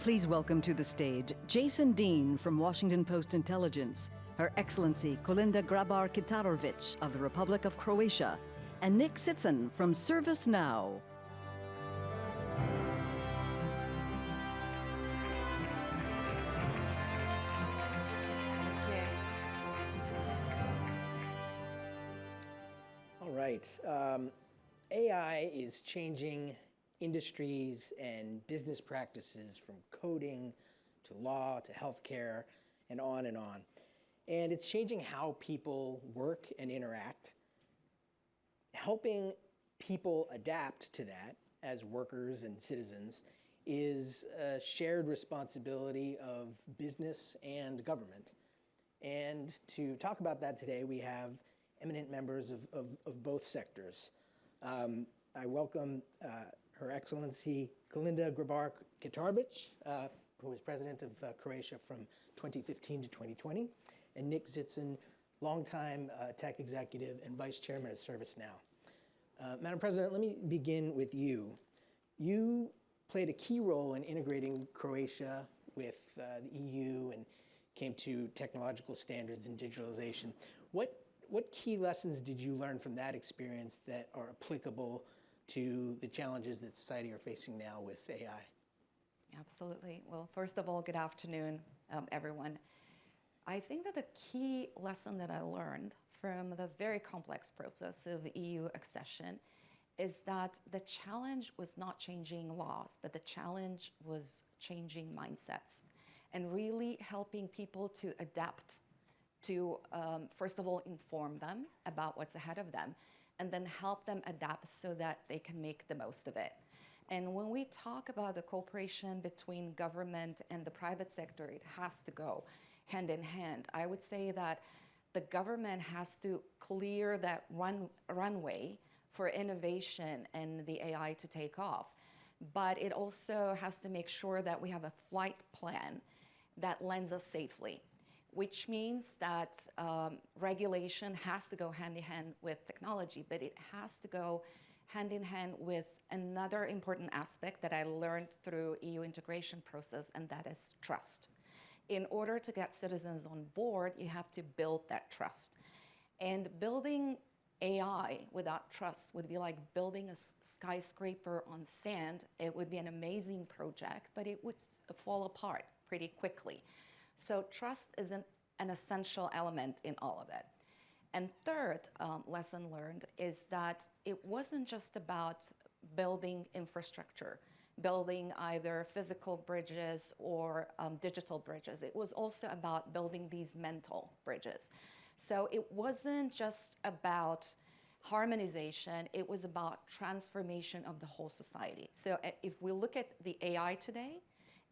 Please welcome to the stage Jason Dean from Washington Post Intelligence, Her Excellency Kolinda Grabar Kitarovic of the Republic of Croatia, and Nick Tzitzon from ServiceNow. All right. AI is changing industries and business practices from coding to law to healthcare and on and on. And it's changing how people work and interact. Helping people adapt to that as workers and citizens is a shared responsibility of business and government. And to talk about that today, we have eminent members of both sectors. I welcome Her Excellency Kolinda Grabar Kitarovic, who was president of Croatia from 2015 to 2020, and Nick Tzitzon, longtime tech executive and vice chairman of ServiceNow. Madam President, let me begin with you. You played a key role in integrating Croatia with the EU and came to technological standards and digitalization. What key lessons did you learn from that experience that are applicable to the challenges that society are facing now with AI? Absolutely. Well, first of all, good afternoon, everyone. I think that the key lesson that I learned from the very complex process of EU accession is that the challenge was not changing laws, but the challenge was changing mindsets and really helping people to adapt to, first of all, inform them about what's ahead of them, and then help them adapt so that they can make the most of it. And when we talk about the cooperation between government and the private sector, it has to go hand in hand. I would say that the government has to clear that runway for innovation and the AI to take off. But it also has to make sure that we have a flight plan that lands us safely, which means that regulation has to go hand in hand with technology, but it has to go hand in hand with another important aspect that I learned through EU integration process, and that is trust. In order to get citizens on board, you have to build that trust. And building AI without trust would be like building a skyscraper on sand. It would be an amazing project, but it would fall apart pretty quickly. So trust is an essential element in all of it. And third lesson learned is that it wasn't just about building infrastructure, building either physical bridges or digital bridges. It was also about building these mental bridges. So it wasn't just about harmonization, it was about transformation of the whole society. So if we look at the AI today,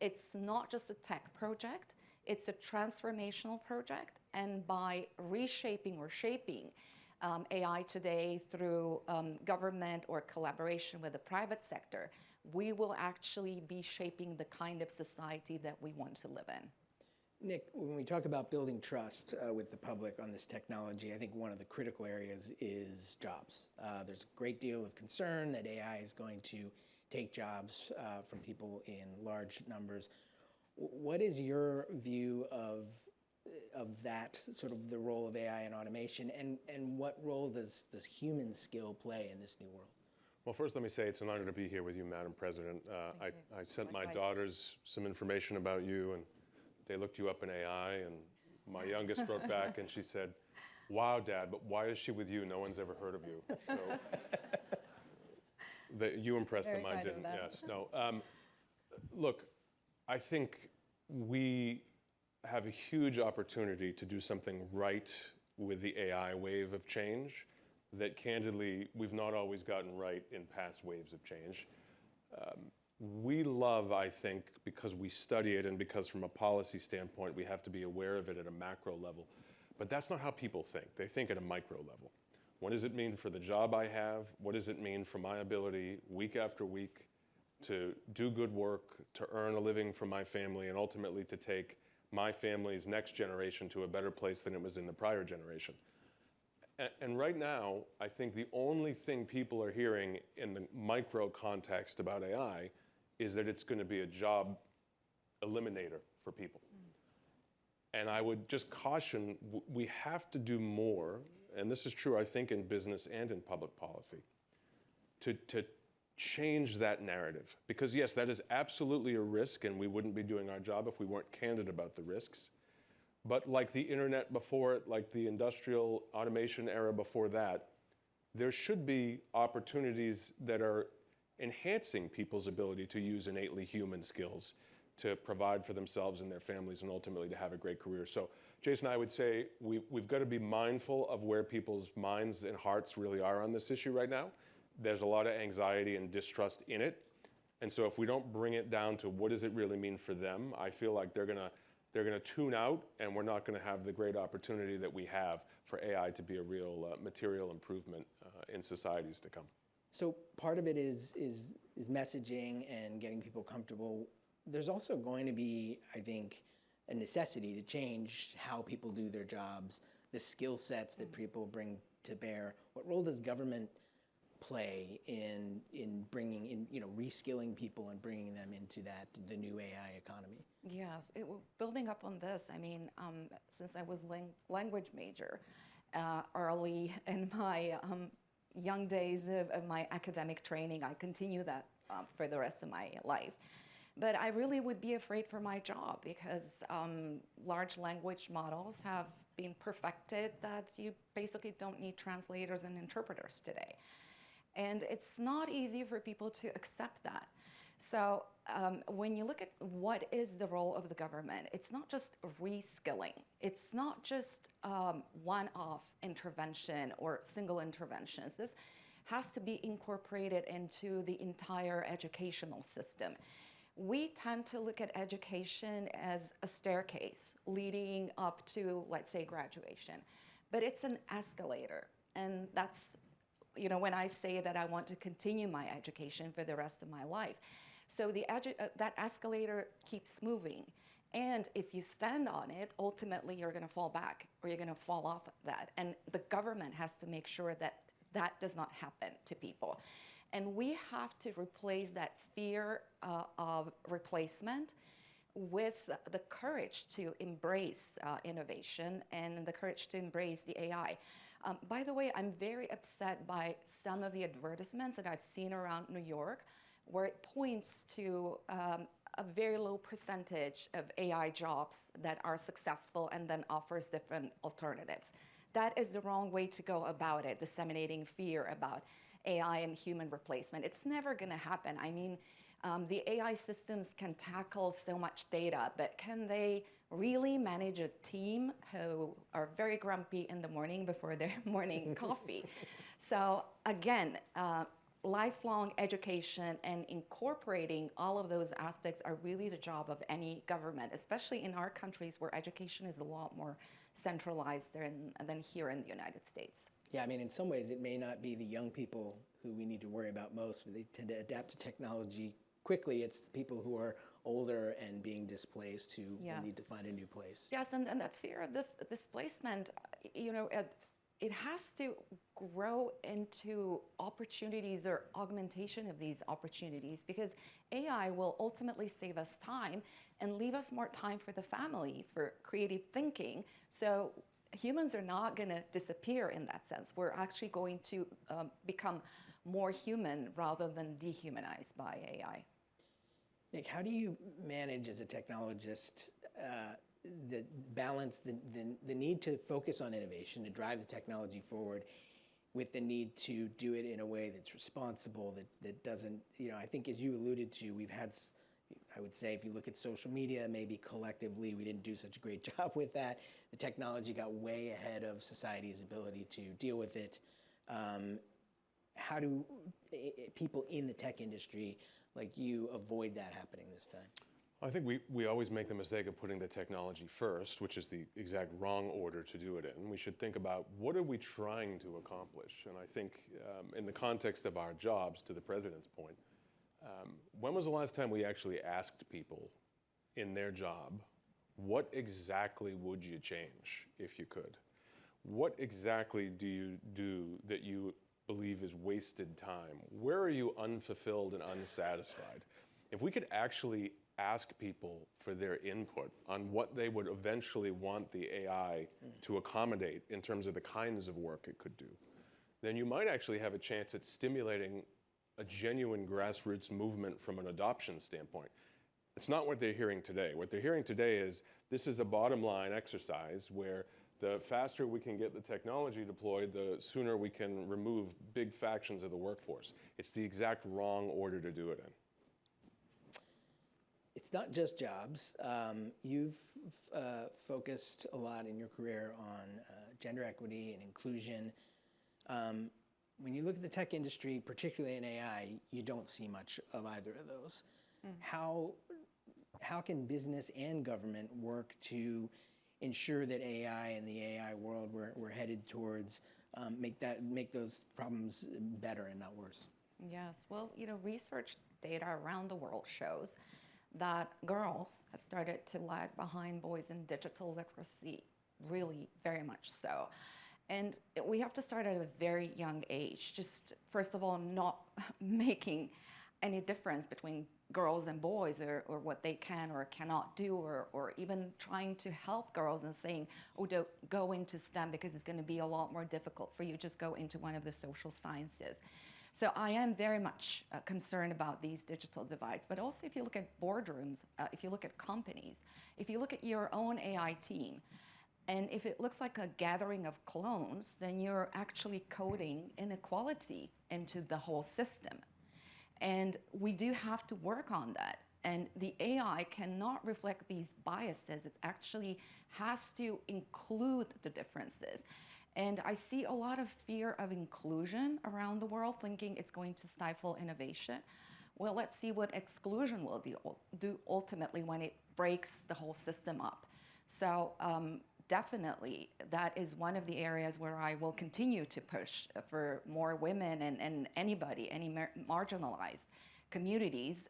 it's not just a tech project, it's a transformational project. And by reshaping or shaping AI today through government or collaboration with the private sector, we will actually be shaping the kind of society that we want to live in. Nick, when we talk about building trust with the public on this technology, I think one of the critical areas is jobs. There's a great deal of concern that AI is going to take jobs from people in large numbers. What is your view of that, sort of the role of AI and automation, and what role does human skill play in this new world? Well, first let me say it's an honor to be here with you, Madam President. I sent my daughters some information about you, and they looked you up in AI, and my youngest wrote back and she said, "Wow, Dad, but why is she with you? No one's ever heard of you." So you impressed them, I didn't. Yes, no. Look, I think we have a huge opportunity to do something right with the AI wave of change that candidly we've not always gotten right in past waves of change. We love, I think, because we study it and because from a policy standpoint we have to be aware of it at a macro level. But that's not how people think. They think at a micro level. What does it mean for the job I have? What does it mean for my ability week after week to do good work, to earn a living for my family, and ultimately to take my family's next generation to a better place than it was in the prior generation? And right now, I think the only thing people are hearing in the micro context about AI is that it's going to be a job eliminator for people. And I would just caution, we have to do more, and this is true, I think, in business and in public policy, to change that narrative. Because yes, that is absolutely a risk, and we wouldn't be doing our job if we weren't candid about the risks. But like the internet before it, like the industrial automation era before that, there should be opportunities that are enhancing people's ability to use innately human skills to provide for themselves and their families and ultimately to have a great career. So Jason, I would say we've got to be mindful of where people's minds and hearts really are on this issue right now. There's a lot of anxiety and distrust in it. And so if we don't bring it down to what does it really mean for them, I feel like they're gonna tune out, and we're not gonna have the great opportunity that we have for AI to be a real material improvement in societies to come. So part of it is messaging and getting people comfortable. There's also going to be, I think, a necessity to change how people do their jobs, the skill sets that people bring to bear. What role does government play in bringing in, reskilling people and bringing them into the new AI economy? Yes, building up on this, I mean, since I was language major early in my young days of my academic training, I continue that for the rest of my life. But I really would be afraid for my job because large language models have been perfected that you basically don't need translators and interpreters today. And it's not easy for people to accept that. So when you look at what is the role of the government, it's not just reskilling. It's not just one-off intervention or single interventions. This has to be incorporated into the entire educational system. We tend to look at education as a staircase leading up to, let's say, graduation. But it's an escalator. And that's, when I say that I want to continue my education for the rest of my life. So that escalator keeps moving. And if you stand on it, ultimately you're going to fall back or you're going to fall off of that. And the government has to make sure that that does not happen to people. And we have to replace that fear of replacement with the courage to embrace innovation and the courage to embrace the AI. By the way, I'm very upset by some of the advertisements that I've seen around New York, where it points to a very low percentage of AI jobs that are successful and then offers different alternatives. That is the wrong way to go about it, disseminating fear about AI and human replacement. It's never going to happen. I mean, the AI systems can tackle so much data, but can they really manage a team who are very grumpy in the morning before their morning coffee? So again, lifelong education and incorporating all of those aspects are really the job of any government, especially in our countries where education is a lot more centralized than here in the United States. Yeah, I mean, in some ways, it may not be the young people who we need to worry about most, but they tend to adapt to technology quickly. It's the people who are older and being displaced who will need to find a new place. Yes, and that fear of displacement, it has to grow into opportunities or augmentation of these opportunities, because AI will ultimately save us time and leave us more time for the family, for creative thinking. So humans are not going to disappear in that sense. We're actually going to become more human rather than dehumanized by AI. Nick, how do you manage as a technologist the balance, the need to focus on innovation, to drive the technology forward, with the need to do it in a way that's responsible, that doesn't, I think as you alluded to, we've had, I would say, if you look at social media, maybe collectively we didn't do such a great job with that. The technology got way ahead of society's ability to deal with it. How do people in the tech industry like you avoid that happening this time? I think we always make the mistake of putting the technology first, which is the exact wrong order to do it in. We should think about what are we trying to accomplish? And I think in the context of our jobs, to the president's point, when was the last time we actually asked people in their job, what exactly would you change if you could? What exactly do you do that you believe is wasted time? Where are you unfulfilled and unsatisfied? If we could actually ask people for their input on what they would eventually want the AI to accommodate in terms of the kinds of work it could do, then you might actually have a chance at stimulating a genuine grassroots movement from an adoption standpoint. It's not what they're hearing today. What they're hearing today is this is a bottom line exercise where the faster we can get the technology deployed, the sooner we can remove big factions of the workforce. It's the exact wrong order to do it in. It's not just jobs. You've focused a lot in your career on gender equity and inclusion. When you look at the tech industry, particularly in AI, you don't see much of either of those. How can business and government work to ensure that AI and the AI world we're headed towards make those problems better and not worse? Yes, well, research data around the world shows that girls have started to lag behind boys in digital literacy, really very much so. And we have to start at a very young age, just first of all, not making any difference between girls and boys or what they can or cannot do, or even trying to help girls and saying, oh, don't go into STEM because it's going to be a lot more difficult for you, just go into one of the social sciences. So I am very much concerned about these digital divides. But also if you look at boardrooms, if you look at companies, if you look at your own AI team, and if it looks like a gathering of clones, then you're actually coding inequality into the whole system. And we do have to work on that. And the AI cannot reflect these biases. It actually has to include the differences. And I see a lot of fear of inclusion around the world, thinking it's going to stifle innovation. Well, let's see what exclusion will do ultimately when it breaks the whole system up. So definitely, that is one of the areas where I will continue to push for more women and anybody, any marginalized communities,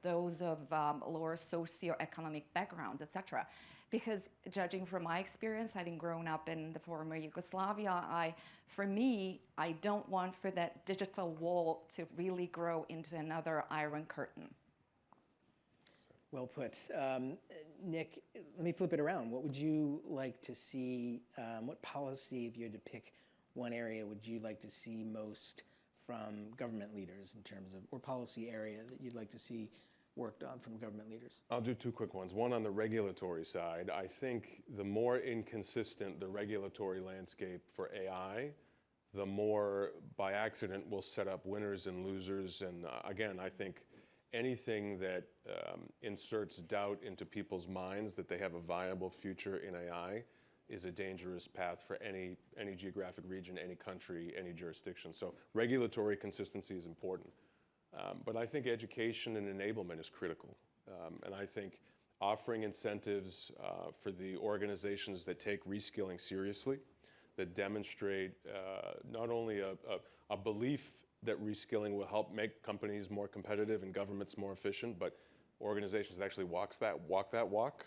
those of lower socioeconomic backgrounds, etc. Because judging from my experience, having grown up in the former Yugoslavia, for me, I don't want for that digital wall to really grow into another iron curtain. Well put. Nick, let me flip it around. What would you like to see, what policy, if you had to pick one area, would you like to see most from government leaders in terms of, or policy area that you'd like to see worked on from government leaders? I'll do two quick ones. One on the regulatory side. I think the more inconsistent the regulatory landscape for AI, the more by accident we'll set up winners and losers. And again, I think anything that inserts doubt into people's minds that they have a viable future in AI is a dangerous path for any geographic region, any country, any jurisdiction. So regulatory consistency is important. But I think education and enablement is critical. And I think offering incentives for the organizations that take reskilling seriously, that demonstrate not only a belief that reskilling will help make companies more competitive and governments more efficient, but organizations that actually walk that walk,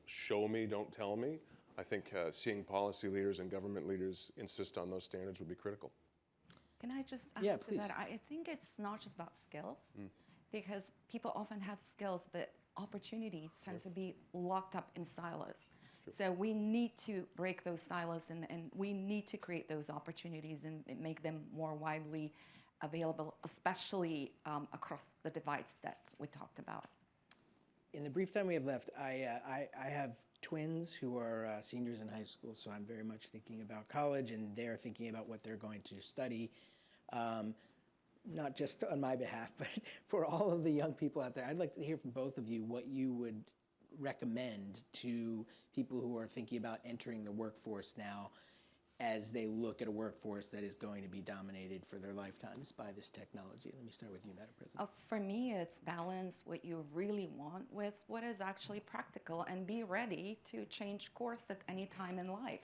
show me, don't tell me. I think seeing policy leaders and government leaders insist on those standards would be critical. Can I just add to please. that? I think it's not just about skills, because people often have skills, but opportunities tend to be locked up in silos. So we need to break those silos, and we need to create those opportunities and make them more widely available, especially across the divides that we talked about. In the brief time we have left, I have twins who are seniors in high school, so I'm very much thinking about college, and they're thinking about what they're going to study. Not just on my behalf, but for all of the young people out there, I'd like to hear from both of you what you would recommend to people who are thinking about entering the workforce now as they look at a workforce that is going to be dominated for their lifetimes by this technology. Let me start with you, Madam President. For me, it's balance what you really want with what is actually practical, and be ready to change course at any time in life.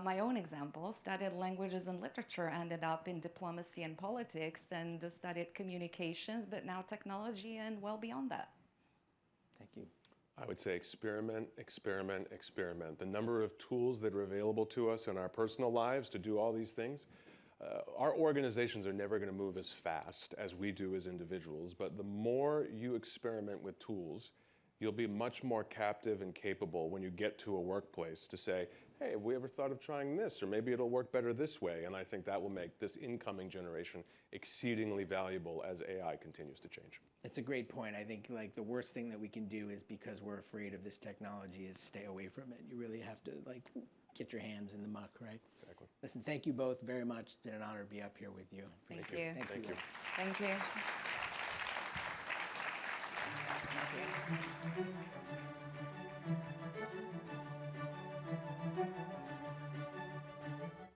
My own example, studied languages and literature, ended up in diplomacy and politics, and studied communications, but now technology and well beyond that. Thank you. I would say experiment, experiment, experiment. The number of tools that are available to us in our personal lives to do all these things, Our organizations are never going to move as fast as we do as individuals, but the more you experiment with tools, you'll be much more captive and capable when you get to a workplace to say, hey, have we ever thought of trying this? Or maybe it'll work better this way. And I think that will make this incoming generation exceedingly valuable as AI continues to change. That's a great point. I think like the worst thing that we can do is, because we're afraid of this technology, is stay away from it. You really have to like get your hands in the muck, right? Exactly. Listen, thank you both very much. It's been an honor to be up here with you. Thank you. Thank you. Thank you. Thank you.